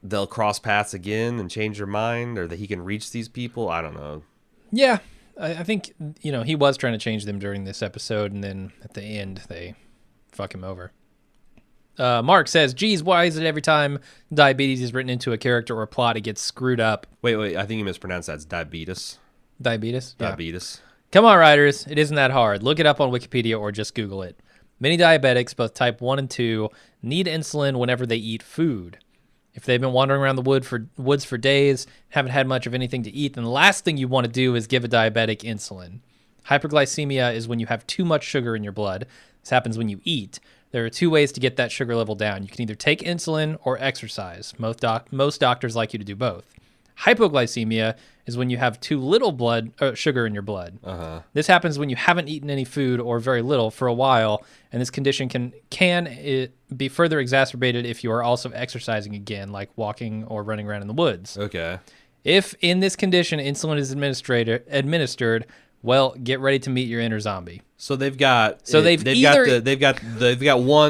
they'll cross paths again and change their mind, or that he can reach these people. I don't know. Yeah, I think, he was trying to change them during this episode, and then at the end, they fuck him over. Mark says, geez, why is it every time diabetes is written into a character or plot, it gets screwed up? Wait, I think you mispronounced that. It's diabetes. Diabetes? Diabetes. Yeah. Come on, writers. It isn't that hard. Look it up on Wikipedia or just Google it. Many diabetics, both type 1 and 2, need insulin whenever they eat food. If they've been wandering around the woods for days, haven't had much of anything to eat, then the last thing you want to do is give a diabetic insulin. Hyperglycemia is when you have too much sugar in your blood. This happens when you eat. There are 2 ways to get that sugar level down. You can either take insulin or exercise. Most doctors like you to do both. Hypoglycemia is when you have too little sugar in your blood. Uh-huh. This happens when you haven't eaten any food or very little for a while, and this condition can be further exacerbated if you are also exercising again, like walking or running around in the woods. Okay. If in this condition insulin is administered, well, get ready to meet your inner zombie. So they've got one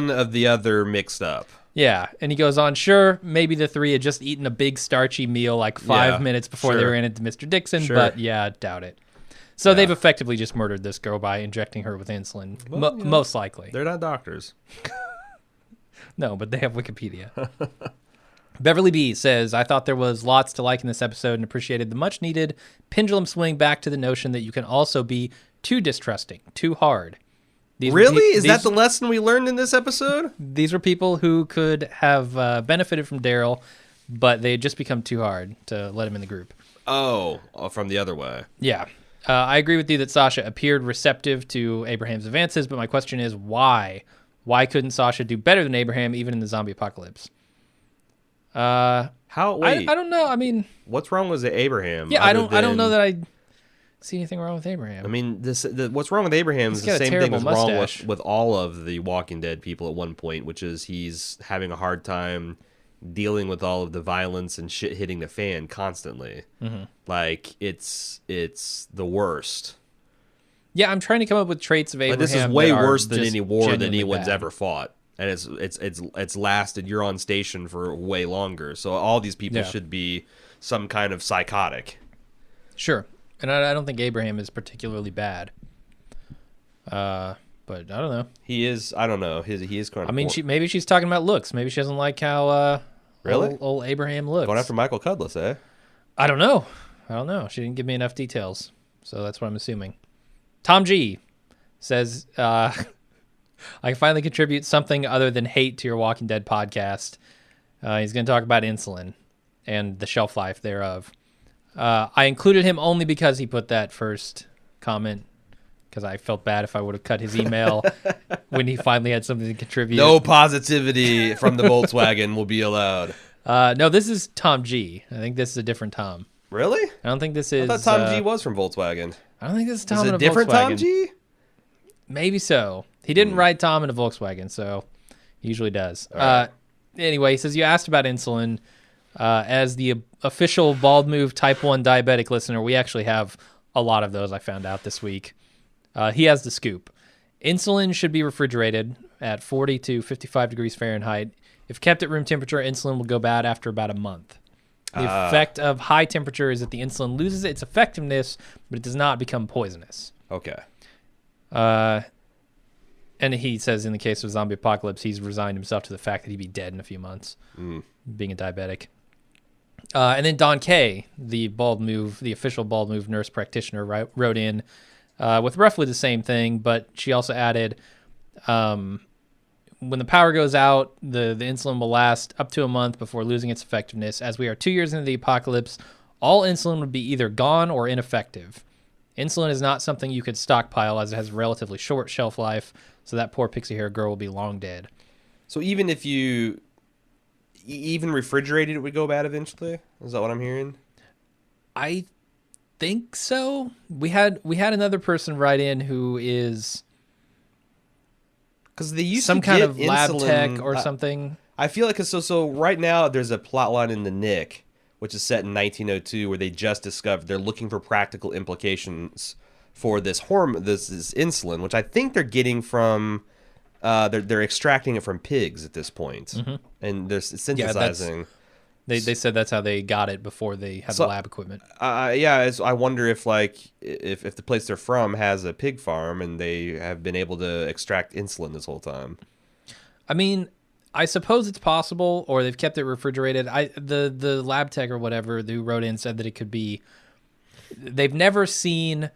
of the other mixed up. Yeah, and he goes on, sure, maybe the 3 had just eaten a big starchy meal like 5 minutes before they ran into Mr. Dixon, but yeah, doubt it. So they've effectively just murdered this girl by injecting her with insulin, well, most likely. They're not doctors. No, but they have Wikipedia. Beverly B says, I thought there was lots to like in this episode and appreciated the much-needed pendulum swing back to the notion that you can also be too distrusting, too hard. Is that the lesson we learned in this episode? These were people who could have benefited from Daryl, but they had just become too hard to let him in the group. Oh, from the other way. Yeah. I agree with you that Sasha appeared receptive to Abraham's advances, but my question is why? Why couldn't Sasha do better than Abraham even in the zombie apocalypse? Wait. I don't know. I mean, what's wrong with Abraham? Yeah, I don't know that I see anything wrong with Abraham. I mean, what's wrong with Abraham is the same thing that's wrong with all of the Walking Dead people at one point, which is he's having a hard time dealing with all of the violence and shit hitting the fan constantly. Mm-hmm. Like it's the worst. Yeah, I'm trying to come up with traits of Abraham. This is way worse than any war that anyone's ever fought, and it's lasted. You're on station for way longer, so all these people should be some kind of psychotic. Sure. And I don't think Abraham is particularly bad. But I don't know. He is. I don't know. He is kind of. I mean, maybe she's talking about looks. Maybe she doesn't like how old Abraham looks. Going after Michael Cudlitz, eh? I don't know. She didn't give me enough details, so that's what I'm assuming. Tom G says, I can finally contribute something other than hate to your Walking Dead podcast. He's going to talk about insulin and the shelf life thereof. I included him only because he put that first comment, because I felt bad if I would have cut his email when he finally had something to contribute. No positivity from the Volkswagen will be allowed. No, this is Tom G. I think this is a different Tom. Really? I don't think this is... I thought Tom G was from Volkswagen. I don't think this is Tom in a Volkswagen. Is it a different Tom G? Maybe so. He didn't write Tom in a Volkswagen, so he usually does. Right. Anyway, he says, you asked about insulin. As the official Bald Move Type 1 diabetic listener, we actually have a lot of those, I found out this week. He has the scoop. Insulin should be refrigerated at 40 to 55 degrees Fahrenheit. If kept at room temperature, insulin will go bad after about a month. The effect of high temperature is that the insulin loses its effectiveness, but it does not become poisonous. Okay. And he says in the case of zombie apocalypse, he's resigned himself to the fact that he'd be dead in a few months, being a diabetic. And then Don Kay, the official Bald Move nurse practitioner, wrote in with roughly the same thing, but she also added, when the power goes out, the insulin will last up to a month before losing its effectiveness. As we are 2 years into the apocalypse, all insulin would be either gone or ineffective. Insulin is not something you could stockpile, as it has a relatively short shelf life, so that poor pixie hair girl will be long dead. So even if you refrigerated, it would go bad eventually? Is that what I'm hearing? I think so. We had another person write in who is... Because they used some to kind get of lab insulin, tech or something. I feel like so right now there's a plot line in The Nick, which is set in 1902, where they just discovered they're looking for practical implications for this hormone, this insulin, which I think they're getting from they're extracting it from pigs at this point, and they're synthesizing. They said that's how they got it before they had the lab equipment. I wonder if if the place they're from has a pig farm and they have been able to extract insulin this whole time. I mean, I suppose it's possible, or they've kept it refrigerated. The lab tech or whatever who wrote in said that it could be. They've never seen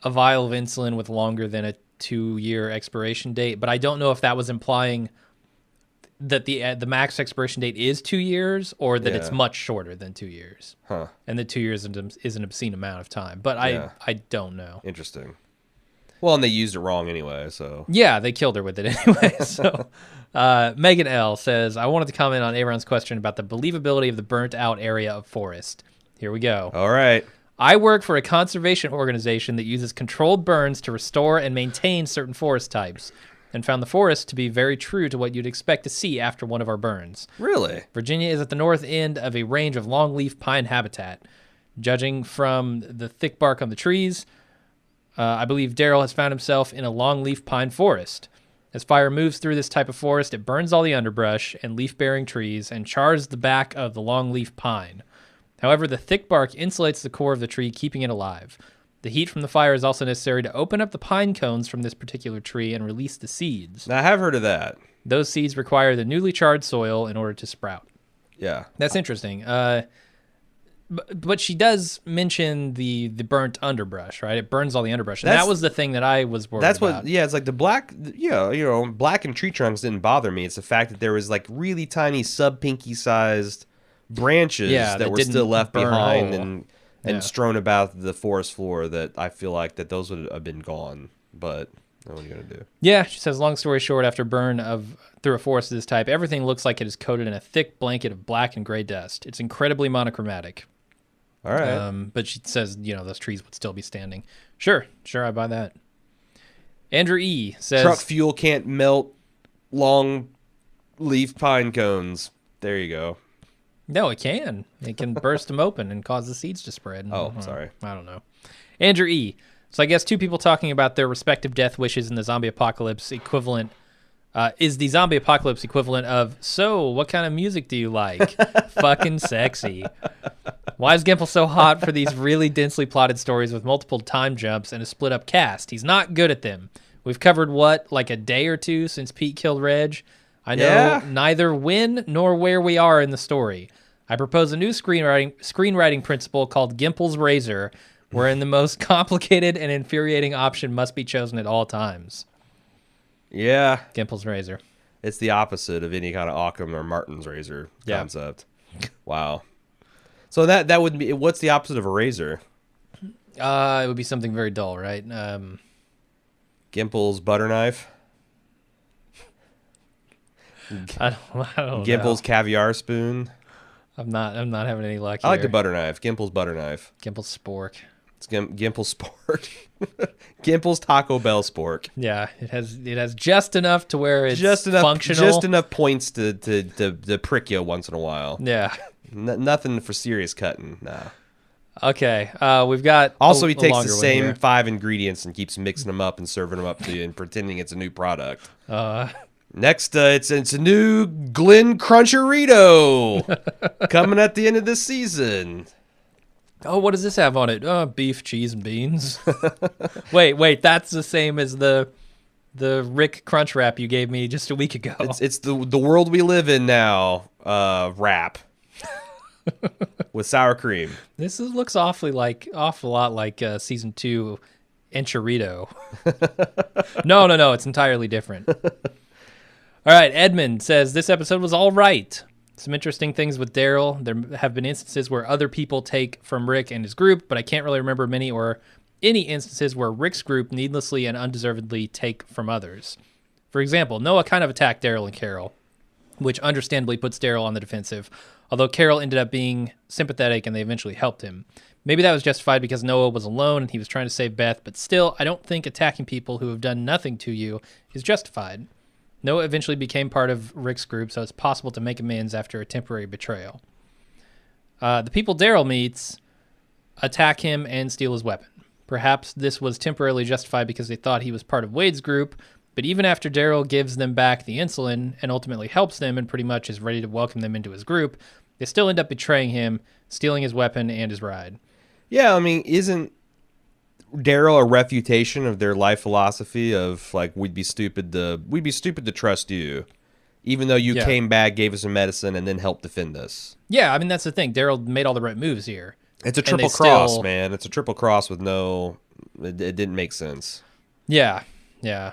a vial of insulin with longer than a 2-year expiration date, but I don't know if that was implying that the max expiration date is 2 years, or that it's much shorter than 2 years. Huh. And that 2 years is an obscene amount of time. But I don't know. Interesting. Well, and they used it wrong anyway, so. Yeah, they killed her with it anyway. So Megan L. says, I wanted to comment on Aaron's question about the believability of the burnt out area of forest. Here we go. All right. I work for a conservation organization that uses controlled burns to restore and maintain certain forest types, and found the forest to be very true to what you'd expect to see after one of our burns. Really? Virginia is at the north end of a range of longleaf pine habitat. Judging from the thick bark on the trees, I believe Daryl has found himself in a longleaf pine forest. As fire moves through this type of forest, it burns all the underbrush and leaf-bearing trees and chars the back of the longleaf pine. However, the thick bark insulates the core of the tree, keeping it alive. The heat from the fire is also necessary to open up the pine cones from this particular tree and release the seeds. Now, I have heard of that. Those seeds require the newly charred soil in order to sprout. Yeah. That's interesting. But she does mention the burnt underbrush, right? It burns all the underbrush. And that was the thing that I was worried about. It's like the black, black and tree trunks didn't bother me. It's the fact that there was like really tiny sub-pinky sized branches that were still left behind and strewn about the forest floor that I feel like that those would have been gone. But what are you going to do? Yeah, she says, long story short, after burn through a forest of this type, everything looks like it is coated in a thick blanket of black and gray dust. It's incredibly monochromatic. All right. But she says, those trees would still be standing. Sure, I buy that. Andrew E. says... Truck fuel can't melt long leaf pine cones. There you go. No, it can. It can burst them open and cause the seeds to spread. Oh, sorry. I don't know. Andrew E. So I guess two people talking about their respective death wishes in the zombie apocalypse equivalent. Is the zombie apocalypse equivalent of, so what kind of music do you like? Fucking sexy. Why is Gimple so hot for these really densely plotted stories with multiple time jumps and a split up cast? He's not good at them. We've covered like a day or two since Pete killed Reg. I know neither when nor where we are in the story. I propose a new screenwriting principle called Gimple's Razor, wherein the most complicated and infuriating option must be chosen at all times. Yeah. Gimple's Razor. It's the opposite of any kind of Occam or Martin's razor concept. Wow. So that would be, what's the opposite of a razor? It would be something very dull, right? Gimple's butter knife. I don't Gimple's know. caviar spoon. I'm not having any luck here. I like the butter knife. Gimple's butter knife. Gimple's spork. It's Gimple's spork. Gimple's Taco Bell spork. Yeah, it has just enough to where it's functional. Just enough points to prick you once in a while. Yeah. Nothing for serious cutting. Nah. Okay. We've got also he takes the same 5 ingredients and keeps mixing them up and serving them up to you and pretending it's a new product. Next, it's a new Glen Cruncherito coming at the end of this season. Oh, what does this have on it? Beef, cheese, and beans. Wait, that's the same as the Rick Crunch wrap you gave me just a week ago. It's the world we live in now. Wrap with sour cream. This looks awful lot like season 2 Enchilito. No, it's entirely different. All right, Edmund says this episode was all right. Some interesting things with Daryl. There have been instances where other people take from Rick and his group, but I can't really remember many or any instances where Rick's group needlessly and undeservedly take from others. For example, Noah kind of attacked Daryl and Carol, which understandably puts Daryl on the defensive, although Carol ended up being sympathetic and they eventually helped him. Maybe that was justified because Noah was alone and he was trying to save Beth, but still, I don't think attacking people who have done nothing to you is justified. Noah eventually became part of Rick's group, so it's possible to make amends after a temporary betrayal. The people Daryl meets attack him and steal his weapon. Perhaps this was temporarily justified because they thought he was part of Wade's group, but even after Daryl gives them back the insulin and ultimately helps them and pretty much is ready to welcome them into his group, They still end up betraying him, stealing his weapon and his ride. Yeah, I mean, isn't Daryl a refutation of their life philosophy of like we'd be stupid to trust you, even though you came back, gave us some medicine, and then helped defend us. Yeah, I mean that's the thing. Daryl made all the right moves here. It's a triple cross, man. It's a triple cross with no. It didn't make sense. Yeah, yeah.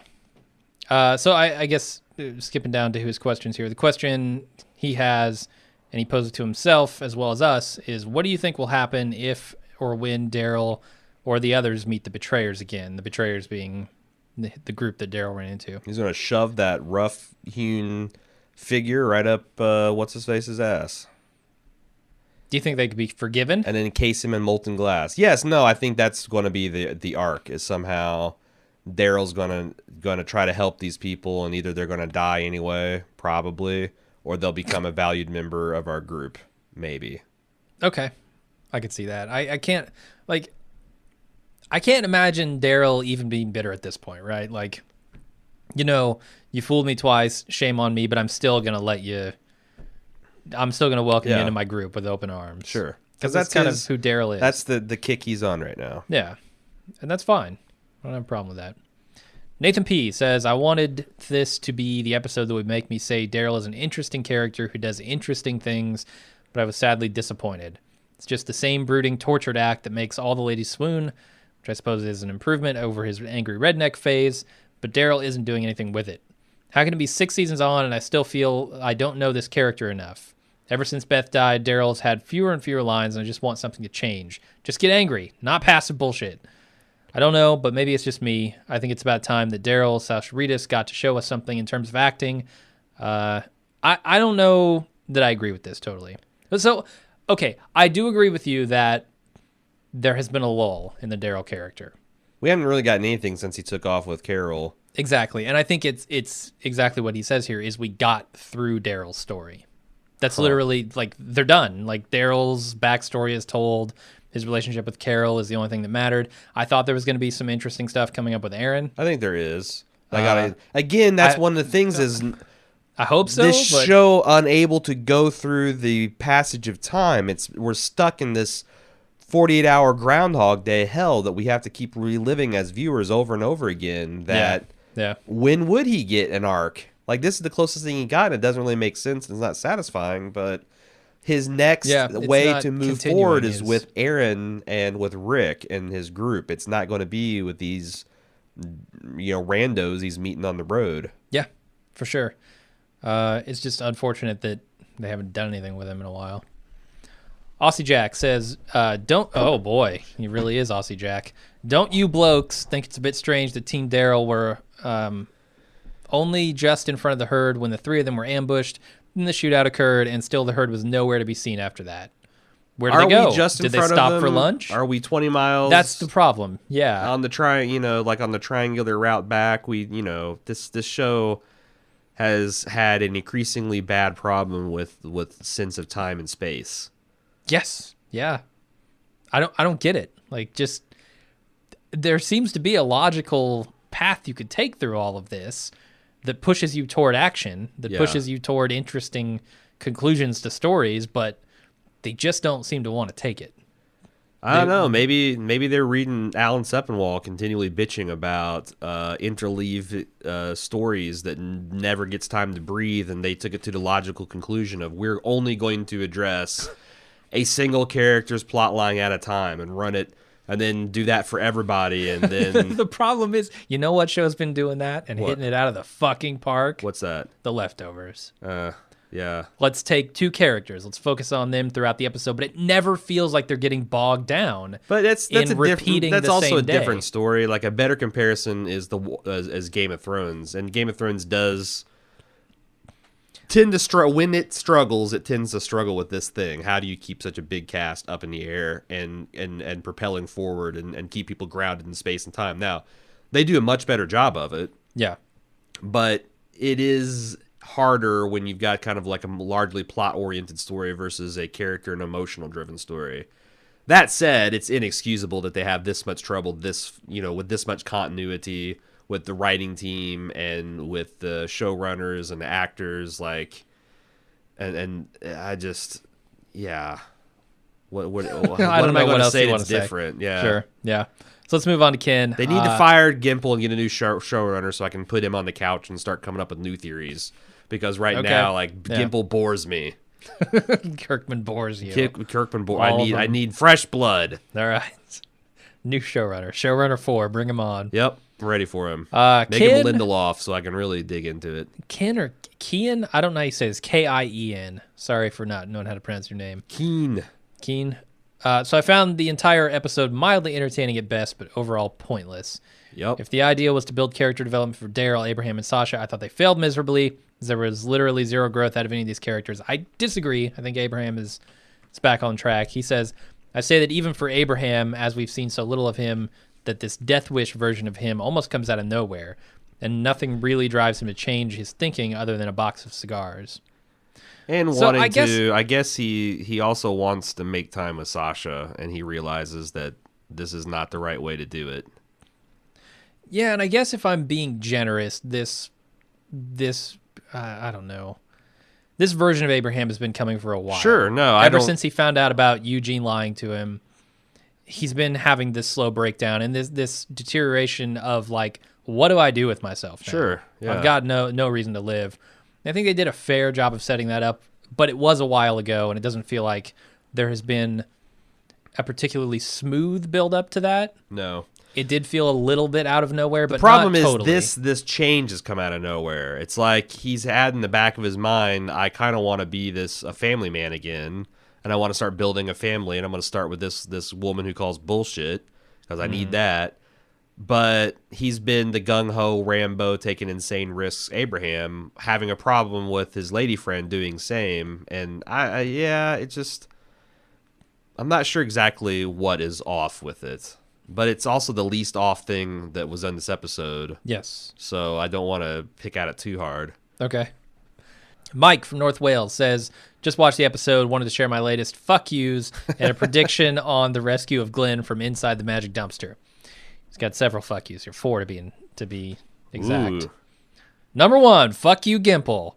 So I guess skipping down to his questions here. The question he has, and he posed it to himself as well as us, is what do you think will happen if or when Daryl or the others meet the betrayers again? The betrayers being the group that Daryl ran into. He's going to shove that rough-hewn figure right up what's-his-face's ass. Do you think they could be forgiven? And then encase him in molten glass. Yes, no, I think that's going to be the arc, is somehow Daryl's going to try to help these people, and either they're going to die anyway, probably, or they'll become a valued member of our group, maybe. Okay. I could see that. I can't imagine Daryl even being bitter at this point, right? Like, you fooled me twice, shame on me, but I'm still going to welcome you into my group with open arms. Sure. Because that's kind of who Daryl is. That's the kick he's on right now. Yeah. And that's fine. I don't have a problem with that. Nathan P. says, I wanted this to be the episode that would make me say Daryl is an interesting character who does interesting things, but I was sadly disappointed. It's just the same brooding, tortured act that makes all the ladies swoon, which I suppose is an improvement over his angry redneck phase, but Daryl isn't doing anything with it. How can it be 6 seasons on and I still feel I don't know this character enough? Ever since Beth died, Daryl's had fewer and fewer lines, and I just want something to change. Just get angry, not passive bullshit. I don't know, but maybe it's just me. I think it's about time that Daryl / got to show us something in terms of acting. I don't know that I agree with this totally. So, okay, I do agree with you that there has been a lull in the Daryl character. We haven't really gotten anything since he took off with Carol. Exactly, and I think it's exactly what he says here, is we got through Daryl's story. That's literally, like, they're done. Like, Daryl's backstory is told. His relationship with Carol is the only thing that mattered. I thought there was going to be some interesting stuff coming up with Aaron. I think there is. Again, that's one of the things is... I hope so. This show unable to go through the passage of time. We're stuck in this 48-hour Groundhog Day hell that we have to keep reliving as viewers over and over again. When would he get an arc? Like, this is the closest thing he got, and it doesn't really make sense, and it's not satisfying, but his next way to move forward is with Aaron and with Rick and his group. It's not going to be with these, randos he's meeting on the road. Yeah, for sure. It's just unfortunate that they haven't done anything with him in a while. Aussie Jack says, oh boy, he really is Aussie Jack. Don't you blokes think it's a bit strange that Team Daryl were only just in front of the herd when the three of them were ambushed, then the shootout occurred, and still the herd was nowhere to be seen after that? Where did they go? Did they stop for lunch? Are we 20 miles? That's the problem. Yeah. On the on the triangular route back, this show has had an increasingly bad problem with sense of time and space. Yes. Yeah. I don't get it. Like, just there seems to be a logical path you could take through all of this that pushes you toward action, that pushes you toward interesting conclusions to stories, but they just don't seem to want to take it. I don't know. Maybe they're reading Alan Sepinwall continually bitching about interleave stories that never gets time to breathe, and they took it to the logical conclusion of we're only going to address a single character's plot line at a time and run it, and then do that for everybody, and then... The problem is, you know what show's been doing that and hitting it out of the fucking park? What's that? The Leftovers. Yeah. Let's take two characters. Let's focus on them throughout the episode, but it never feels like they're getting bogged down. But that's also a different story. Like, a better comparison is as Game of Thrones, and Game of Thrones does tend to struggle. When it struggles, it tends to struggle with this thing. How do you keep such a big cast up in the air and propelling forward and keep people grounded in space and time? Now, they do a much better job of it. Yeah. But it is harder when you've got kind of like a largely plot-oriented story versus a character and emotional-driven story. That said, it's inexcusable that they have this much trouble, with this much continuity with the writing team and with the showrunners and the actors, and I just, Yeah. What I don't know what else you want to say. Different. Yeah. Sure. Yeah. So let's move on to Ken. They need to fire Gimple and get a new showrunner so I can put him on the couch and start coming up with new theories. Because now, Gimple bores me. Kirkman bores you. Kirkman bores. I need fresh blood. All right. New showrunner. Showrunner 4. Bring him on. Yep. I'm ready for him. Make him Lindelof so I can really dig into it. Ken or Kien? I don't know how you say this. Kien. Sorry for not knowing how to pronounce your name. Keen. So I found the entire episode mildly entertaining at best, but overall pointless. Yep. If the idea was to build character development for Daryl, Abraham, and Sasha, I thought they failed miserably, as there was literally zero growth out of any of these characters. I disagree. I think Abraham is back on track. He says, I say that even for Abraham, as we've seen so little of him, that this Death Wish version of him almost comes out of nowhere, and nothing really drives him to change his thinking other than a box of cigars. And I guess he also wants to make time with Sasha, and he realizes that this is not the right way to do it. Yeah, and I guess if I'm being generous, this I don't know. This version of Abraham has been coming for a while. Sure, no, ever since he found out about Eugene lying to him, he's been having this slow breakdown and this deterioration of like, what do I do with myself now? Sure, yeah. I've got no reason to live. I think they did a fair job of setting that up, but it was a while ago, and it doesn't feel like there has been a particularly smooth build up to that. No. It did feel a little bit out of nowhere, but the problem not totally. is this change has come out of nowhere. It's like he's had in the back of his mind, I kind of want to be a family man again, and I want to start building a family, and I'm going to start with this woman who calls bullshit because I need that. But he's been the gung-ho Rambo taking insane risks Abraham, having a problem with his lady friend doing same, and I'm not sure exactly what is off with it. But it's also the least off thing that was in this episode. Yes. So I don't want to pick at it too hard. Okay. Mike from North Wales says, just watched the episode, wanted to share my latest fuck yous and a prediction on the rescue of Glenn from inside the magic dumpster. He's got several fuck yous here, 4 to be exact. Ooh. Number 1, fuck you, Gimple.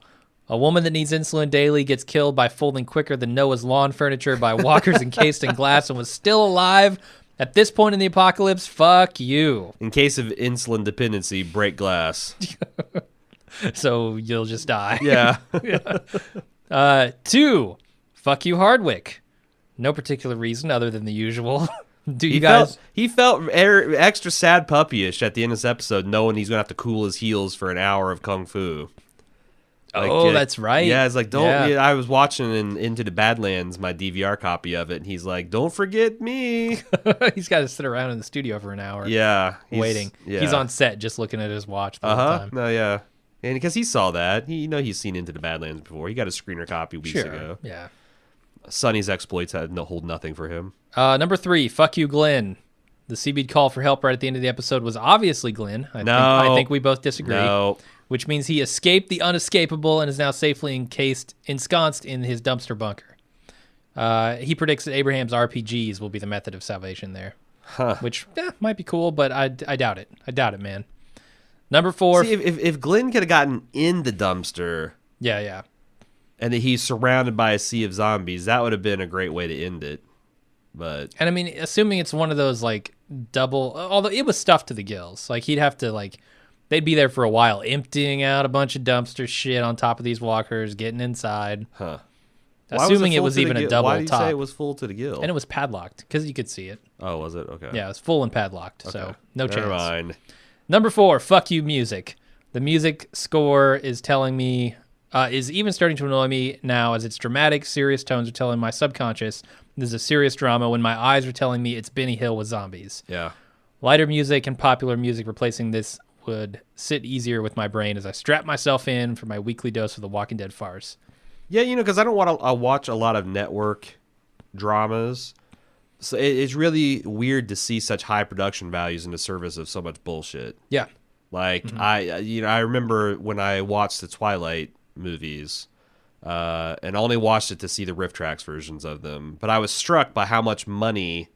A woman that needs insulin daily gets killed by folding quicker than Noah's lawn furniture by walkers encased in glass and was still alive. At this point in the apocalypse, fuck you. In case of insulin dependency, break glass. So you'll just die. Yeah. 2, fuck you, Hardwick. No particular reason other than the usual. He felt extra sad puppyish at the end of this episode, knowing he's going to have to cool his heels for an hour of kung fu. That's right. Yeah, it's like, don't. Yeah. I was watching Into the Badlands, my DVR copy of it, and he's like, don't forget me. He's got to sit around in the studio for an hour. Yeah. Waiting. Yeah. He's on set just looking at his watch the whole time. No, yeah. And because he saw that, he's seen Into the Badlands before. He got a screener copy weeks ago. Yeah. Sonny's exploits hold nothing for him. Number 3, fuck you, Glenn. The Seabead call for help right at the end of the episode was obviously Glenn. I think we both disagree. No. Which means he escaped the unescapable and is now safely ensconced in his dumpster bunker. He predicts that Abraham's RPGs will be the method of salvation there. Huh. Which might be cool, but I doubt it. I doubt it, man. Number 4. See, if Glenn could have gotten in the dumpster... Yeah. And that he's surrounded by a sea of zombies, that would have been a great way to end it. But I mean, assuming it's one of those like double, although it was stuffed to the gills, like he'd have to they'd be there for a while, emptying out a bunch of dumpster shit on top of these walkers, getting inside. Huh. Assuming it was even a double top. Why do you say it was full to the gill? And it was padlocked because you could see it. Oh, was it? Okay. Yeah, it was full and padlocked, so no chance. Never mind. Number 4, fuck you, music. The music score is telling me. Is even starting to annoy me now as its dramatic, serious tones are telling my subconscious this is a serious drama when my eyes are telling me it's Benny Hill with zombies. Yeah. Lighter music and popular music replacing this would sit easier with my brain as I strap myself in for my weekly dose of the Walking Dead farce. Yeah, because I don't want to watch a lot of network dramas. So it's really weird to see such high production values in the service of so much bullshit. Yeah. Like, I remember when I watched the Twilight movies and only watched it to see the riff tracks versions of them, but I was struck by how much money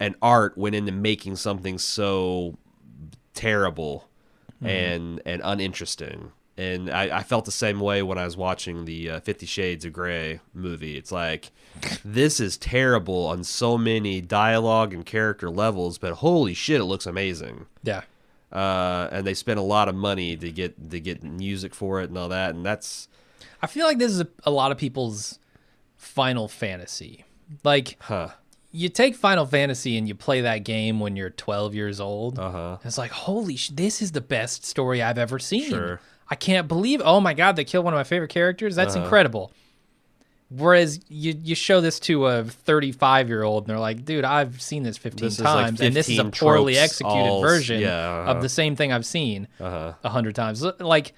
and art went into making something so terrible and uninteresting. And I felt the same way when I was watching the 50 Shades of Grey movie. It's like, this is terrible on so many dialogue and character levels, but holy shit, it looks amazing. Yeah. And they spent a lot of money to get music for it and all that. And that's... I feel like this is a lot of people's Final Fantasy. Like, you take Final Fantasy and you play that game when you're 12 years old. It's like, holy shit, this is the best story I've ever seen. Sure. I can't believe, oh my God, they killed one of my favorite characters. That's incredible. Whereas you show this to a 35-year-old and they're like, dude, I've seen this 15 times, and this is a poorly executed version of the same thing I've seen 100 times. Like,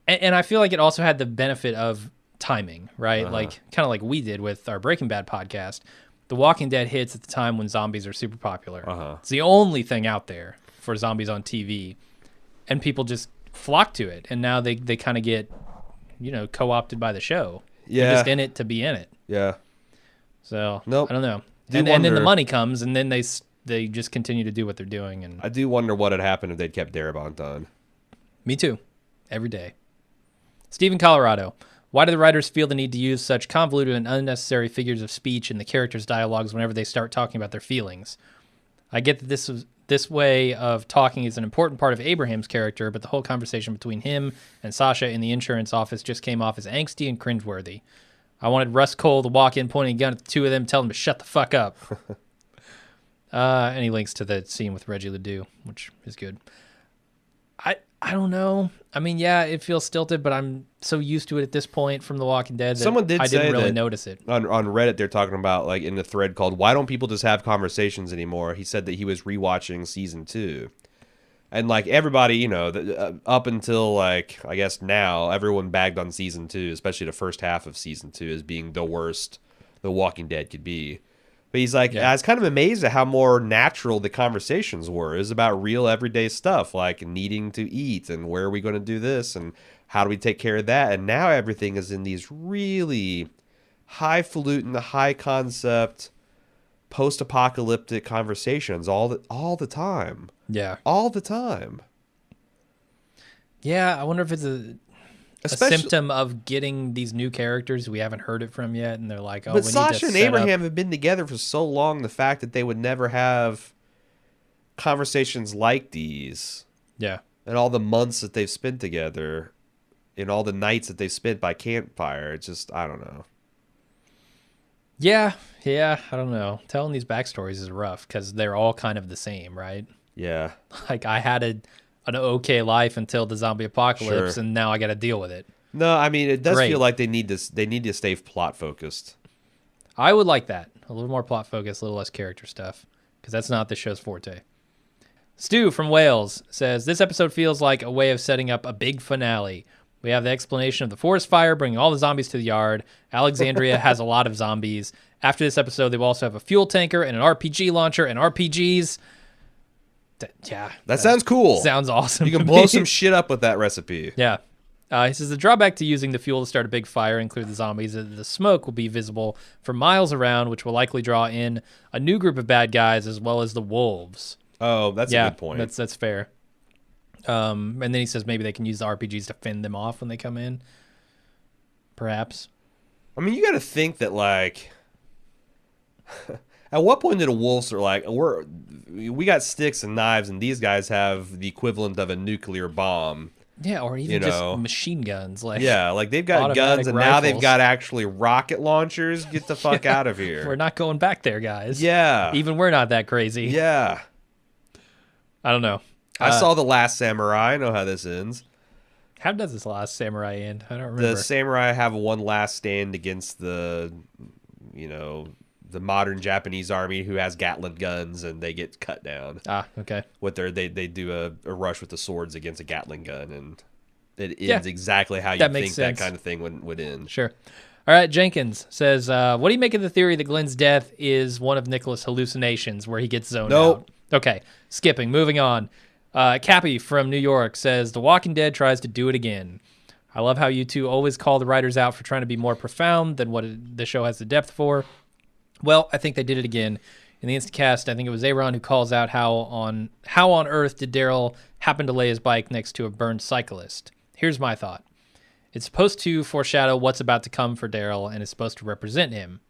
and I feel like it also had the benefit of timing, right? Like, kind of like we did with our Breaking Bad podcast. The Walking Dead hits at the time when zombies are super popular. It's the only thing out there for zombies on TV, and people just flock to it, and now they kind of get, co-opted by the show. Yeah, they're just in it to be in it. Yeah. So nope. I don't know. And then the money comes, and then they just continue to do what they're doing. And I do wonder what had happened if they'd kept Darabont on. Me too. Every day. Stephen Colorado. Why do the writers feel the need to use such convoluted and unnecessary figures of speech in the characters' dialogues whenever they start talking about their feelings? I get that this way of talking is an important part of Abraham's character, but the whole conversation between him and Sasha in the insurance office just came off as angsty and cringeworthy. I wanted Russ Cole to walk in, pointing a gun at the two of them, and tell them to shut the fuck up. And he links to the scene with Reggie Ledoux, which is good. I don't know. I mean, yeah, it feels stilted, but I'm so used to it at this point from The Walking Dead that I didn't really notice it. On Reddit, they're talking about, like, in the thread called "Why Don't People Just Have Conversations Anymore?" He said that he was rewatching season 2, and like everybody, up until like I guess now, everyone bagged on season 2, especially the first half of season 2, as being the worst The Walking Dead could be. But he's like, I was kind of amazed at how more natural the conversations were. It was about real everyday stuff, like needing to eat and where are we going to do this and how do we take care of that. And now everything is in these really highfalutin, high concept, post-apocalyptic conversations all the time. Yeah. All the time. Yeah, I wonder if it's a symptom of getting these new characters we haven't heard it from yet, and they're like, but Sasha and Abraham have been together for so long, the fact that they would never have conversations like these, and all the months that they've spent together, and all the nights that they've spent by campfire, it's just, I don't know. Yeah, I don't know. Telling these backstories is rough, because they're all kind of the same, right? Yeah. Like, I had an okay life until the zombie apocalypse, and now I got to deal with it. No, I mean, it does feel like they need to stay plot focused. I would like that. A little more plot focused, a little less character stuff, because that's not the show's forte. Stu from Wales says, this episode feels like a way of setting up a big finale. We have the explanation of the forest fire, bringing all the zombies to the yard. Alexandria has a lot of zombies. After this episode, they will also have a fuel tanker and an RPG launcher and RPGs. That sounds cool. Sounds awesome. You can blow some shit up with that recipe. Yeah. He says the drawback to using the fuel to start a big fire and clear the zombies is that the smoke will be visible for miles around, which will likely draw in a new group of bad guys as well as the wolves. Oh, that's a good point. That's fair. And then he says maybe they can use the RPGs to fend them off when they come in. Perhaps. I mean, you got to think that, like, at what point did the wolves are like, we got sticks and knives, and these guys have the equivalent of a nuclear bomb. Yeah, or even just machine guns. Like they've got guns, and now they've got actually rocket launchers. Get the fuck out of here. We're not going back there, guys. Yeah. Even we're not that crazy. Yeah. I don't know. I saw The Last Samurai. I know how this ends. How does this Last Samurai end? I don't remember. The samurai have one last stand against the modern Japanese army who has Gatling guns, and they get cut down. Ah, okay. They do a rush with the swords against a Gatling gun, and it ends exactly how you think sense. That kind of thing would end. Sure. All right, Jenkins says, what do you make of the theory that Glenn's death is one of Nicholas' hallucinations where he gets zoned out? Okay, skipping, moving on. Cappy from New York says, The Walking Dead tries to do it again. I love how you two always call the writers out for trying to be more profound than what the show has the depth for. Well, I think they did it again. In the Instacast, I think it was Aaron who calls out how on earth did Daryl happen to lay his bike next to a burned cyclist? Here's my thought. It's supposed to foreshadow what's about to come for Daryl and is supposed to represent him.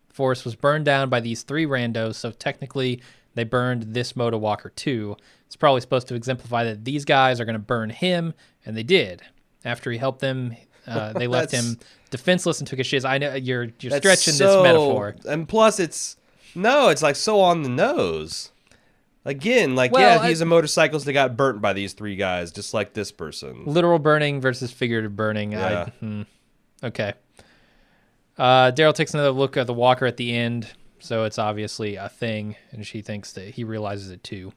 The forest was burned down by these 3 randos, so technically they burned this Moto Walker too. It's probably supposed to exemplify that these guys are going to burn him, and they did. After he helped them, they left him defenseless and took his shiz. I know you're stretching this metaphor. And plus it's like so on the nose. Again, he's a motorcyclist that got burnt by these 3 guys, just like this person. Literal burning versus figurative burning. Yeah. Okay. Daryl takes another look at the walker at the end, so it's obviously a thing, and she thinks that he realizes it too.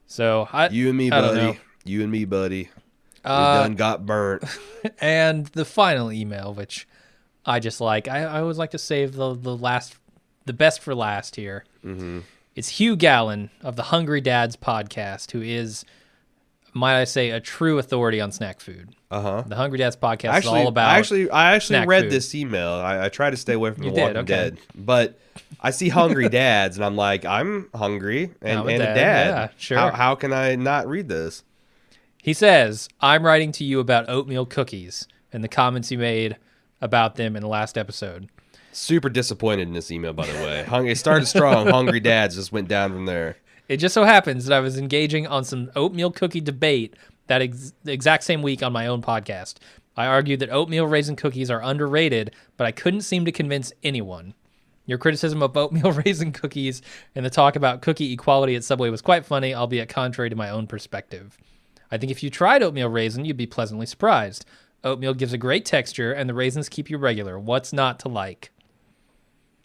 So you and me, buddy. You and me, buddy. We done got burnt. And the final email, which I just like. I always like to save the best for last here. Mm-hmm. It's Hugh Gallen of the Hungry Dads podcast, who is, might I say, a true authority on snack food. Uh-huh. The Hungry Dads podcast is all about I actually read food. this email. I try to stay away from The Walking Dead. Okay. But I see Hungry Dads, and I'm like, I'm hungry and a dad. Yeah, sure. How can I not read this? He says, I'm writing to you about oatmeal cookies and the comments you made about them in the last episode. Super disappointed in this email, by the way. It started strong. Hungry Dads just went down from there. It just so happens that I was engaging on some oatmeal cookie debate the exact same week on my own podcast. I argued that oatmeal raisin cookies are underrated, but I couldn't seem to convince anyone. Your criticism of oatmeal raisin cookies and the talk about cookie equality at Subway was quite funny, albeit contrary to my own perspective. I think if you tried oatmeal raisin, you'd be pleasantly surprised. Oatmeal gives a great texture, and the raisins keep you regular. What's not to like?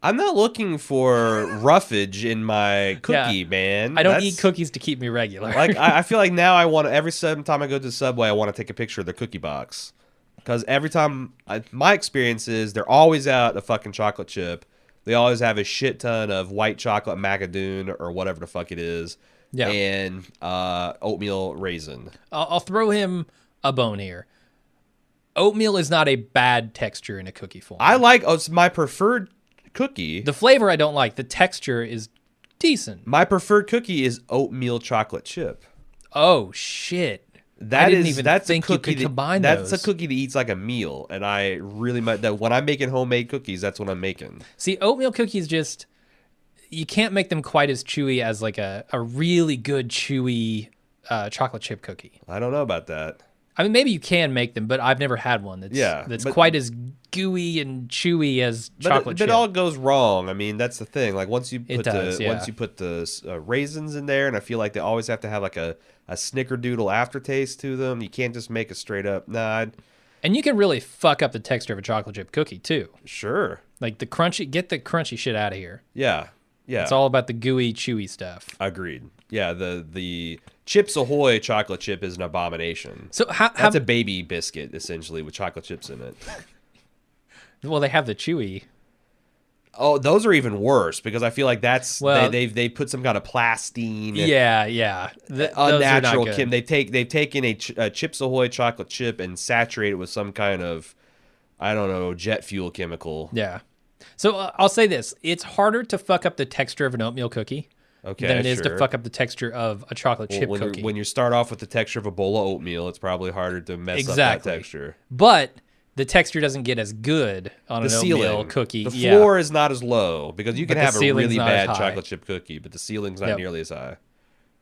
I'm not looking for roughage in my cookie, man. I don't eat cookies to keep me regular. I feel like now every time I go to the Subway, I want to take a picture of the cookie box. Because every time, my experience is they're always out a fucking chocolate chip. They always have a shit ton of white chocolate macadoon or whatever the fuck it is. Yeah. And oatmeal raisin. I'll throw him a bone here. Oatmeal is not a bad texture in a cookie form. It's my preferred cookie. The flavor I don't like. The texture is decent. My preferred cookie is oatmeal chocolate chip. Oh shit! I didn't even think you could combine those. That's a cookie that eats like a meal, and I really might. When I'm making homemade cookies, that's what I'm making. See, oatmeal cookies just you can't make them quite as chewy as like a really good chewy chocolate chip cookie. I don't know about that. I mean, maybe you can make them, but I've never had one that's quite as gooey and chewy as chocolate chip. But it all goes wrong. I mean, that's the thing. Like once you put the raisins in there, and I feel like they always have to have like a snickerdoodle aftertaste to them. You can't just make a straight up And you can really fuck up the texture of a chocolate chip cookie too. Sure. Like get the crunchy shit out of here. Yeah. Yeah. It's all about the gooey, chewy stuff. Agreed. Yeah, the Chips Ahoy chocolate chip is an abomination. So that's a baby biscuit essentially with chocolate chips in it. Well, they have the chewy. Oh, those are even worse because I feel like they put some kind of plastine. Yeah. Unnatural chem. They've taken a Chips Ahoy chocolate chip and saturated it with some kind of, I don't know, jet fuel chemical. Yeah. So I'll say this: it's harder to fuck up the texture of an oatmeal cookie than it is to fuck up the texture of a chocolate chip cookie. When you start off with the texture of a bowl of oatmeal, it's probably harder to mess up that texture. But the texture doesn't get as good on an oatmeal cookie. The floor is not as low because you can have a really bad chocolate chip cookie, but the ceiling's not nearly as high.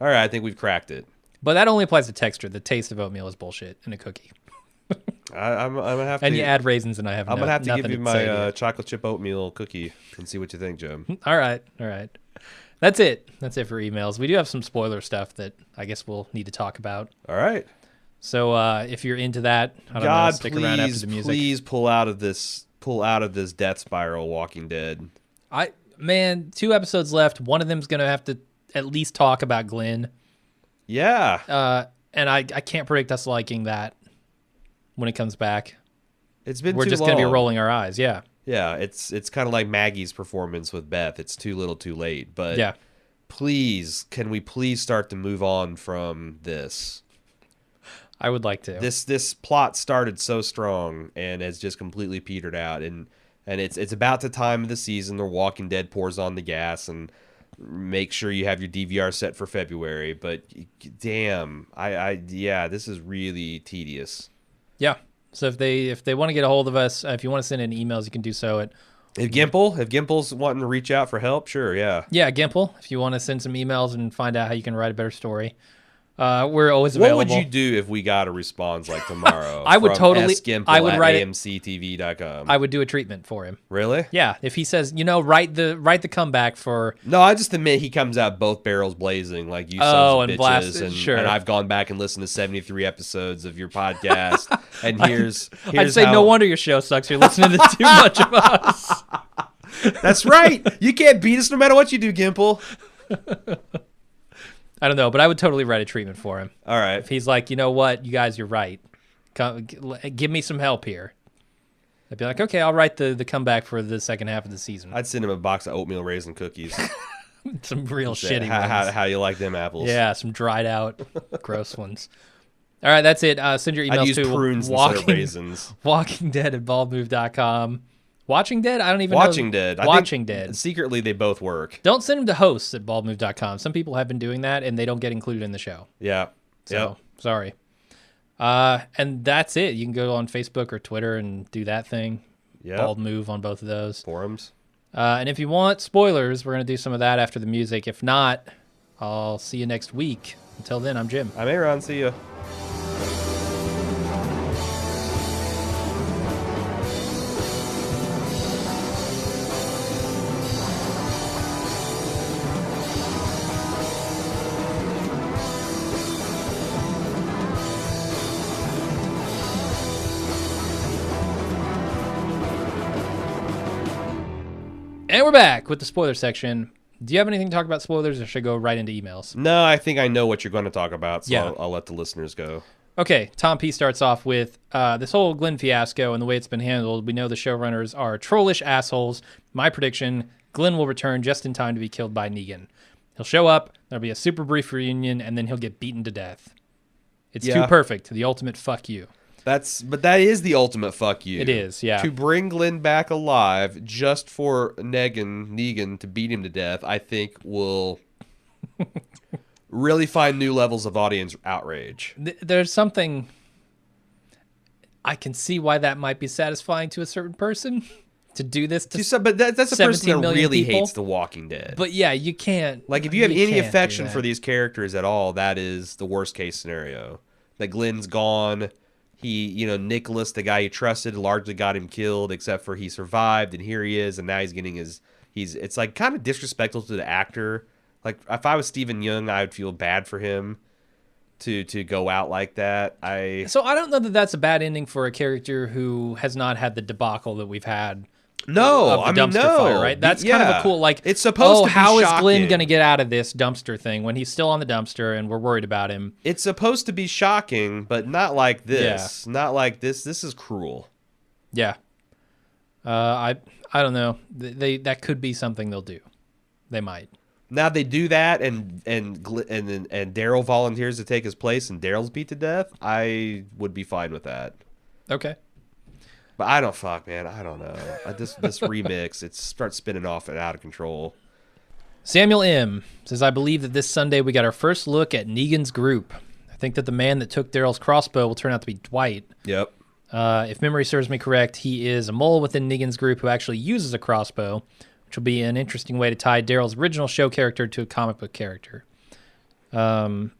All right, I think we've cracked it. But that only applies to texture. The taste of oatmeal is bullshit in a cookie. I'm gonna have to. And you add raisins, and I'm gonna have to give you my chocolate chip oatmeal cookie and see what you think, Jim. All right. That's it for emails. We do have some spoiler stuff that I guess we'll need to talk about. All right. So if you're into that, I don't know, stick around after the music. Please pull out of this death spiral, Walking Dead. 2 episodes left. One of them's gonna have to at least talk about Glenn. Yeah. And I can't predict us liking that when it comes back. It's been We're too just long. Gonna be rolling our eyes. Yeah. Yeah, it's kind of like Maggie's performance with Beth. It's too little, too late. But yeah. Can we please start to move on from this? I would like to. This plot started so strong and has just completely petered out. And it's about the time of the season The Walking Dead pours on the gas, and make sure you have your DVR set for February. But damn, yeah, this is really tedious. Yeah. So if they want to get a hold of us, if you want to send in emails, you can do so at if Gimple's wanting to reach out for help, sure, yeah. Yeah, Gimple, if you want to send some emails and find out how you can write a better story. We're always available. What would you do if we got a response like tomorrow? I would totally. I would write amctv.com. I would do a treatment for him. Really? Yeah. If he says, write the comeback for. No, I just admit he comes out both barrels blazing like you sons of bitches, sure. And I've gone back and listened to 73 episodes of your podcast, and here's I'd say no wonder your show sucks. You're listening to too much of us. That's right. You can't beat us no matter what you do, Gimple. I don't know, but I would totally write a treatment for him. All right. If he's like, you know what, you guys, you're right. Give me some help here. I'd be like, okay, I'll write the comeback for the second half of the season. I'd send him a box of oatmeal raisin cookies. Some real shitty ones. How you like them apples? Yeah, some dried out, gross ones. All right, that's it. Send your emails I'd use to prunes instead of raisins. WalkingDead@baldmove.com. Watching Dead? I don't even Watching know. Dead. Watching Dead. Secretly, they both work. Don't send them to hosts at baldmove.com. Some people have been doing that, and they don't get included in the show. Yeah. So, sorry. And that's it. You can go on Facebook or Twitter and do that thing. Yeah. Bald Move on both of those. Forums. And if you want spoilers, we're going to do some of that after the music. If not, I'll see you next week. Until then, I'm Jim. I'm Aaron. See ya. And we're back with the spoiler section. Do you have anything to talk about spoilers, or should I go right into emails? No, I think I know what you're going to talk about, so yeah. I'll let the listeners go. Okay, Tom P. starts off with this whole Glenn fiasco and the way it's been handled. We know the showrunners are trollish assholes. My prediction, Glenn will return just in time to be killed by Negan. He'll show up, there'll be a super brief reunion, and then he'll get beaten to death. It's too perfect. The ultimate fuck you. But that is the ultimate fuck you. It is, yeah. To bring Glenn back alive just for Negan to beat him to death, I think will really find new levels of audience outrage. There's something I can see why that might be satisfying to a certain person to do this to but that's a person that really people. Hates The Walking Dead. But yeah, you can't. Like, if you have any affection for these characters at all, that is the worst case scenario. That Glenn's gone. He, Nicholas, the guy he trusted, largely got him killed, except for he survived, and here he is, and now he's getting it's like kind of disrespectful to the actor. Like, if I was Stephen Young, I would feel bad for him to go out like that. So I don't know that that's a bad ending for a character who has not had the debacle that we've had. No, of the dumpster fire, right? That's kind of a cool, like, it's supposed to be how shocking. Is Glenn going to get out of this dumpster thing when he's still on the dumpster and we're worried about him? It's supposed to be shocking, but not like this. Yeah. Not like this. This is cruel. Yeah. I don't know. That could be something they'll do. They might. Now they do that, and Daryl volunteers to take his place, and Daryl's beat to death. I would be fine with that. Okay. But I don't man. I don't know. This remix, it starts spinning off and out of control. Samuel M. says, I believe that this Sunday we got our first look at Negan's group. I think that the man that took Daryl's crossbow will turn out to be Dwight. Yep. If memory serves me correct, he is a mole within Negan's group who actually uses a crossbow, which will be an interesting way to tie Daryl's original show character to a comic book character. And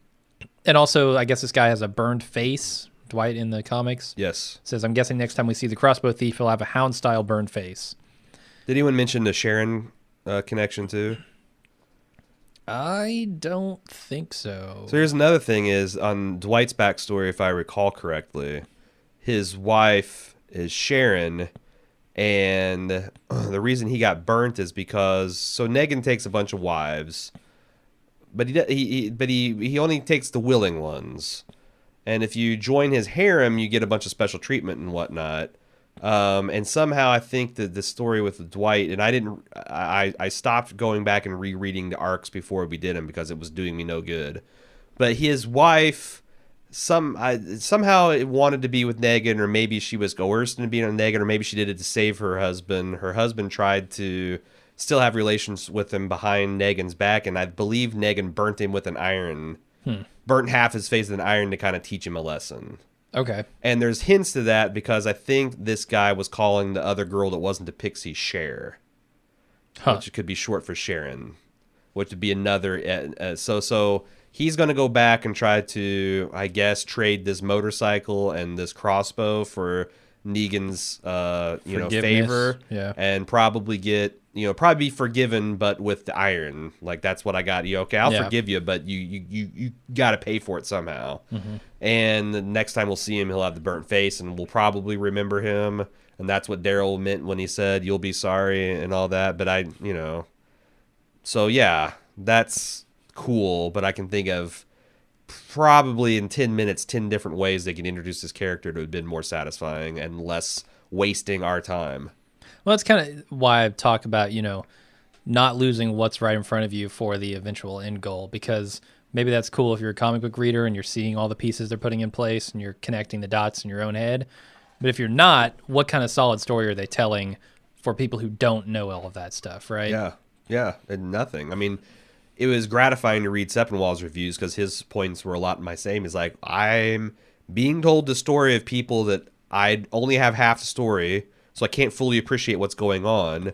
also, I guess this guy has a burned face. Dwight in the comics. Yes. Says, I'm guessing next time we see the crossbow thief, he'll have a hound-style burned face. Did anyone mention the Sharon connection too? I don't think so. So here's another thing is, on Dwight's backstory, if I recall correctly, his wife is Sharon, and the reason he got burnt is because, so Negan takes a bunch of wives, but he only takes the willing ones. And if you join his harem, you get a bunch of special treatment and whatnot. And somehow I think that the story with Dwight, and I stopped going back and rereading the arcs before we did them because it was doing me no good. But his wife somehow it wanted to be with Negan, or maybe she was coerced into being on Negan, or maybe she did it to save her husband. Her husband tried to still have relations with him behind Negan's back, and I believe Negan burnt him with an iron, burnt half his face with an iron to kind of teach him a lesson. Okay. And there's hints to that because I think this guy was calling the other girl that wasn't a pixie Cher, which could be short for Sharon, which would be another. So he's going to go back and try to, I guess, trade this motorcycle and this crossbow for Negan's, favor, and probably get, probably be forgiven, but with the iron. Like, that's what I got. Okay, I'll forgive you, but you got to pay for it somehow. And the next time we'll see him, he'll have the burnt face, and we'll probably remember him. And that's what Daryl meant when he said, "You'll be sorry," and all that. But so yeah, that's cool. But I can think of probably in 10 minutes, 10 different ways they can introduce this character to have been more satisfying and less wasting our time. Well, that's kind of why I talk about, not losing what's right in front of you for the eventual end goal, because maybe that's cool if you're a comic book reader and you're seeing all the pieces they're putting in place and you're connecting the dots in your own head. But if you're not, what kind of solid story are they telling for people who don't know all of that stuff, right? Yeah, and nothing. I mean, it was gratifying to read Sepinwall's reviews because his points were a lot my same. He's like, I'm being told the story of people that I only have half the story, so I can't fully appreciate what's going on.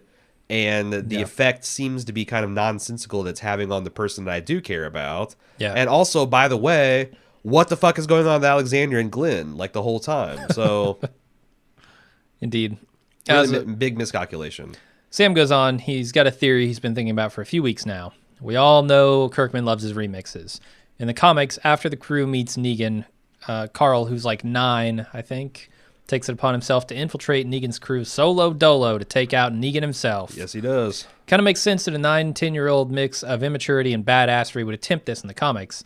And the effect seems to be kind of nonsensical that's having on the person that I do care about. Yeah. And also, by the way, what the fuck is going on with Alexandria and Glenn, like, the whole time? So, indeed. Really big miscalculation. Sam goes on. He's got a theory he's been thinking about for a few weeks now. We all know Kirkman loves his remixes. In the comics, after the crew meets Negan, Carl, who's like 9, I think, takes it upon himself to infiltrate Negan's crew solo dolo to take out Negan himself. Yes, he does. Kind of makes sense that a 9-10-year-old mix of immaturity and badassery would attempt this in the comics,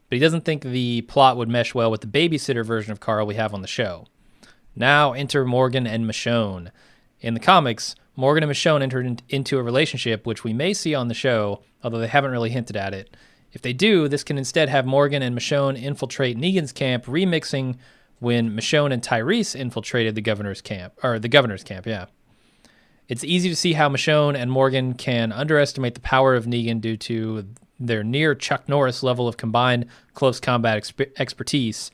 but he doesn't think the plot would mesh well with the babysitter version of Carl we have on the show. Now enter Morgan and Michonne. In the comics, Morgan and Michonne entered into a relationship, which we may see on the show, although they haven't really hinted at it. If they do, this can instead have Morgan and Michonne infiltrate Negan's camp, remixing when Michonne and Tyrese infiltrated the governor's camp. It's easy to see how Michonne and Morgan can underestimate the power of Negan due to their near Chuck Norris level of combined close combat expertise.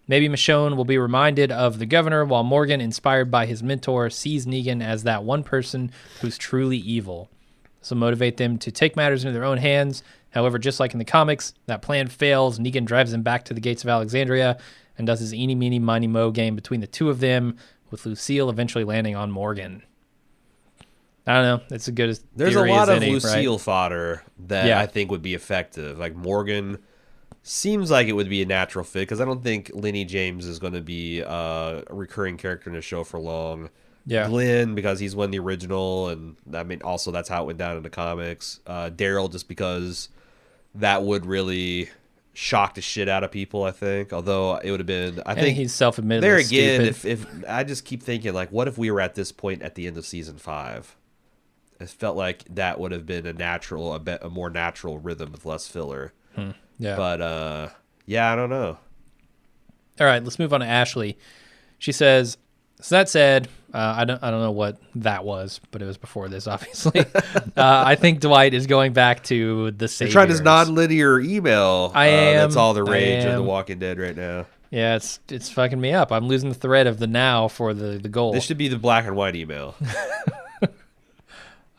Maybe Michonne will be reminded of the governor, while Morgan, inspired by his mentor, sees Negan as that one person who's truly evil. This will motivate them to take matters into their own hands. However, just like in the comics, that plan fails. Negan drives them back to the gates of Alexandria and does his eeny, meeny, miny, mo game between the two of them, with Lucille eventually landing on Morgan. I don't know. It's a good There's a lot of Lucille right? fodder that I think would be effective. Like, Morgan seems like it would be a natural fit because I don't think Lenny James is going to be a recurring character in the show for long. Yeah. Glenn, because he's one of the original, and I mean, also that's how it went down in the comics. Daryl, just because that would really shock the shit out of people, I think. Although it would have been, I think he's self-admitted there again. If I just keep thinking, like, what if we were at this point at the end of season 5? It felt like that would have been a more natural rhythm with less filler. Yeah. But I don't know. All right, let's move on to Ashley. She says, so that said, I don't know what that was, but it was before this, obviously. I think Dwight is going back to the Saviors. You're trying this non-linear email. I am. That's all the rage of The Walking Dead right now. Yeah, it's fucking me up. I'm losing the thread of the now for the goal. This should be the black and white email.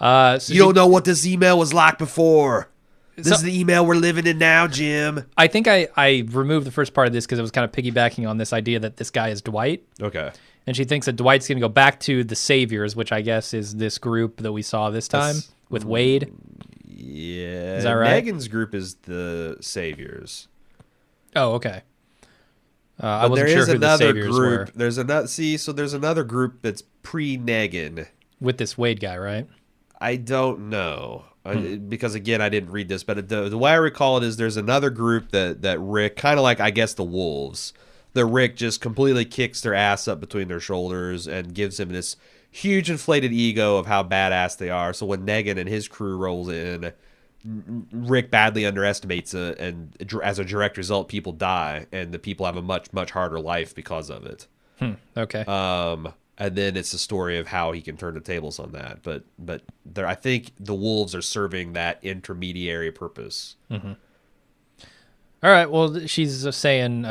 You don't know what this email was like before. This is the email we're living in now, Jim. I think I removed the first part of this because it was kind of piggybacking on this idea that this guy is Dwight. Okay. And she thinks that Dwight's going to go back to the Saviors, which I guess is this group that we saw this time with Wade. Yeah. Is that right? Megan's group is the Saviors. Oh, okay. I wasn't sure who the Saviors were. There's another group that's pre-Negan. With this Wade guy, right? I don't know. Because, again, I didn't read this, but the way I recall it is there's another group that Rick, kind of like, I guess, the Wolves, that Rick just completely kicks their ass up between their shoulders and gives him this huge inflated ego of how badass they are. So when Negan and his crew rolls in, Rick badly underestimates it, and as a direct result, people die, and the people have a much, much harder life because of it. Okay. And then it's the story of how he can turn the tables on that. But there, I think the wolves are serving that intermediary purpose. Mm-hmm. All right. Well, she's saying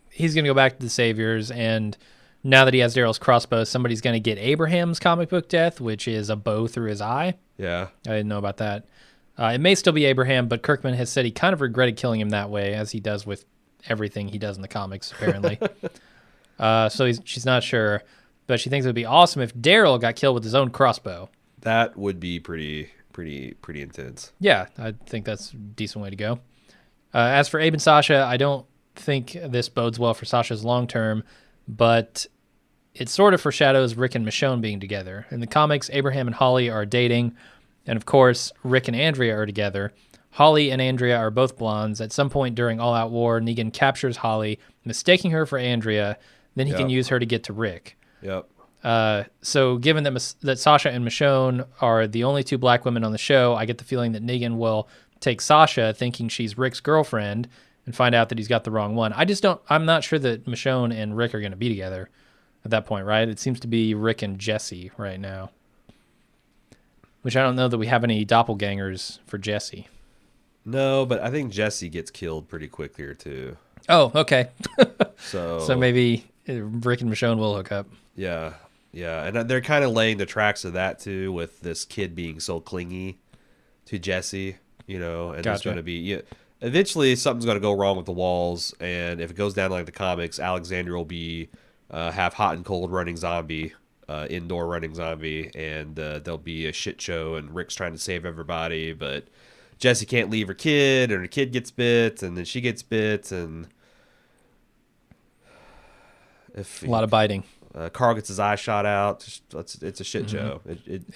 he's going to go back to the Saviors, and now that he has Daryl's crossbow, somebody's going to get Abraham's comic book death, which is a bow through his eye. Yeah. I didn't know about that. It may still be Abraham, but Kirkman has said he kind of regretted killing him that way, as he does with everything he does in the comics, apparently. So she's not sure, but she thinks it would be awesome if Daryl got killed with his own crossbow. That would be pretty intense. Yeah, I think that's a decent way to go. As for Abe and Sasha, I don't think this bodes well for Sasha's long term, but it sort of foreshadows Rick and Michonne being together. In the comics, Abraham and Holly are dating, and of course, Rick and Andrea are together. Holly and Andrea are both blondes. At some point during All Out War, Negan captures Holly, mistaking her for Andrea. Then he can use her to get to Rick. Yep. So given that Sasha and Michonne are the only two black women on the show, I get the feeling that Negan will take Sasha, thinking she's Rick's girlfriend, and find out that he's got the wrong one. I'm not sure that Michonne and Rick are going to be together at that point, right? It seems to be Rick and Jesse right now. Which I don't know that we have any doppelgangers for Jesse. No, but I think Jesse gets killed pretty quick here too. Oh, okay. So maybe Rick and Michonne will hook up. Yeah, and they're kind of laying the tracks of that too, with this kid being so clingy to Jesse, and there's going to be eventually something's going to go wrong with the walls, and if it goes down like the comics, Alexandria will be half hot and cold running zombie, indoor running zombie, and there'll be a shit show, and Rick's trying to save everybody, but Jesse can't leave her kid, and her kid gets bit, and then she gets bit, and a lot of biting. Carl gets his eye shot out. It's a shit show.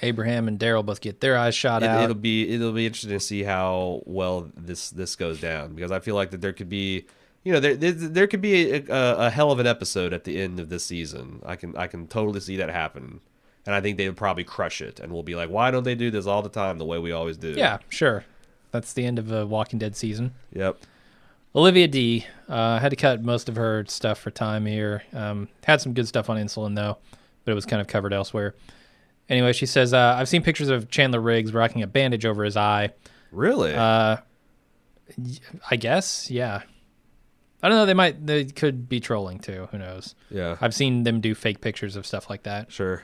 Abraham and Daryl both get their eyes shot out. It'll be interesting to see how well this goes down, because I feel like that there could be, there could be a hell of an episode at the end of this season. I can totally see that happen, and I think they would probably crush it, and we'll be like, why don't they do this all the time the way we always do? Yeah, sure. That's the end of a Walking Dead season. Yep. Olivia D. Had to cut most of her stuff for time here. Had some good stuff on insulin, though, but it was kind of covered elsewhere. Anyway, she says, I've seen pictures of Chandler Riggs rocking a bandage over his eye. Really? I guess, yeah. I don't know, they could be trolling, too. Who knows? Yeah. I've seen them do fake pictures of stuff like that. Sure.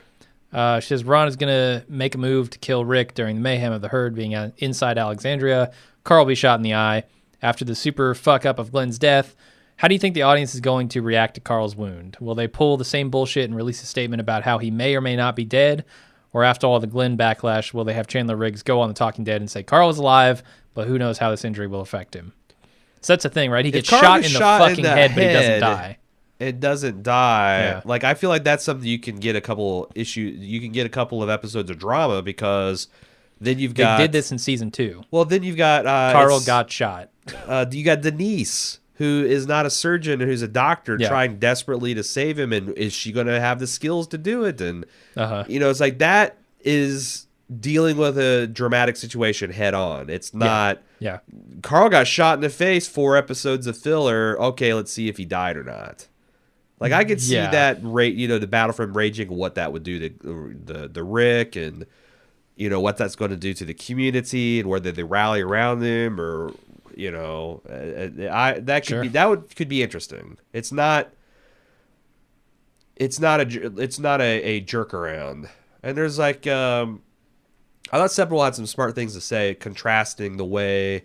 She says Ron is going to make a move to kill Rick during the mayhem of the herd being inside Alexandria. Carl will be shot in the eye. After the super fuck-up of Glenn's death, how do you think the audience is going to react to Carl's wound? Will they pull the same bullshit and release a statement about how he may or may not be dead? Or after all the Glenn backlash, will they have Chandler Riggs go on The Talking Dead and say, Carl is alive, but who knows how this injury will affect him? So that's the thing, right? He gets shot in the fucking head, but he doesn't die. It doesn't die. Yeah. Like, I feel like that's something you can get a couple of episodes of drama, because then you've got... They did this in season 2. Well, then you've got... Carl got shot. You got Denise, who is not a surgeon, who's a doctor, trying desperately to save him, and is she going to have the skills to do it? And it's like, that is dealing with a dramatic situation head on. It's not. Yeah. Carl got shot in the face, 4 episodes of filler. Okay, let's see if he died or not. Like, I could see that the battle from raging, what that would do to the Rick, and what that's going to do to the community, and whether they rally around him, or could be interesting. It's not a jerk around. And there's like I thought Sepulveda had some smart things to say, contrasting the way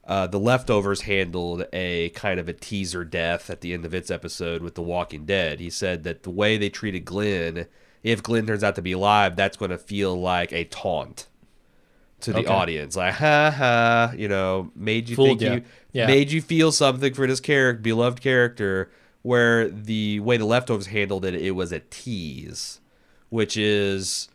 the Leftovers handled a kind of a teaser death at the end of its episode with The Walking Dead. He said that the way they treated Glenn, if Glenn turns out to be alive, that's going to feel like a taunt to the audience. Like, ha ha, made you Fooled think made you feel something for this beloved character, where the way the Leftovers handled it, it was a tease, which is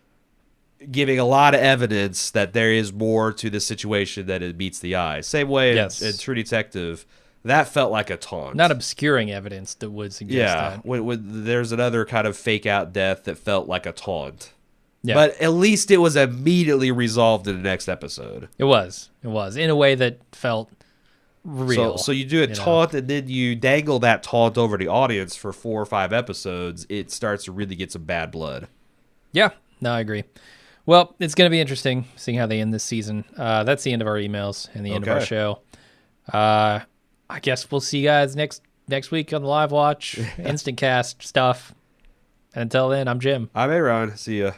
giving a lot of evidence that there is more to the situation than it meets the eye. Same way in True Detective, that felt like a taunt. Not obscuring evidence that would suggest that. When there's another kind of fake out death that felt like a taunt. Yeah. But at least it was immediately resolved in the next episode. It was. In a way that felt real. So you do a taunt, and then you dangle that taunt over the audience for 4 or 5 episodes. It starts to really get some bad blood. Yeah, no, I agree. Well, it's going to be interesting seeing how they end this season. That's the end of our emails and the end of our show. I guess we'll see you guys next week on the live watch, instant cast stuff. And until then, I'm Jim. I'm Aaron. See ya.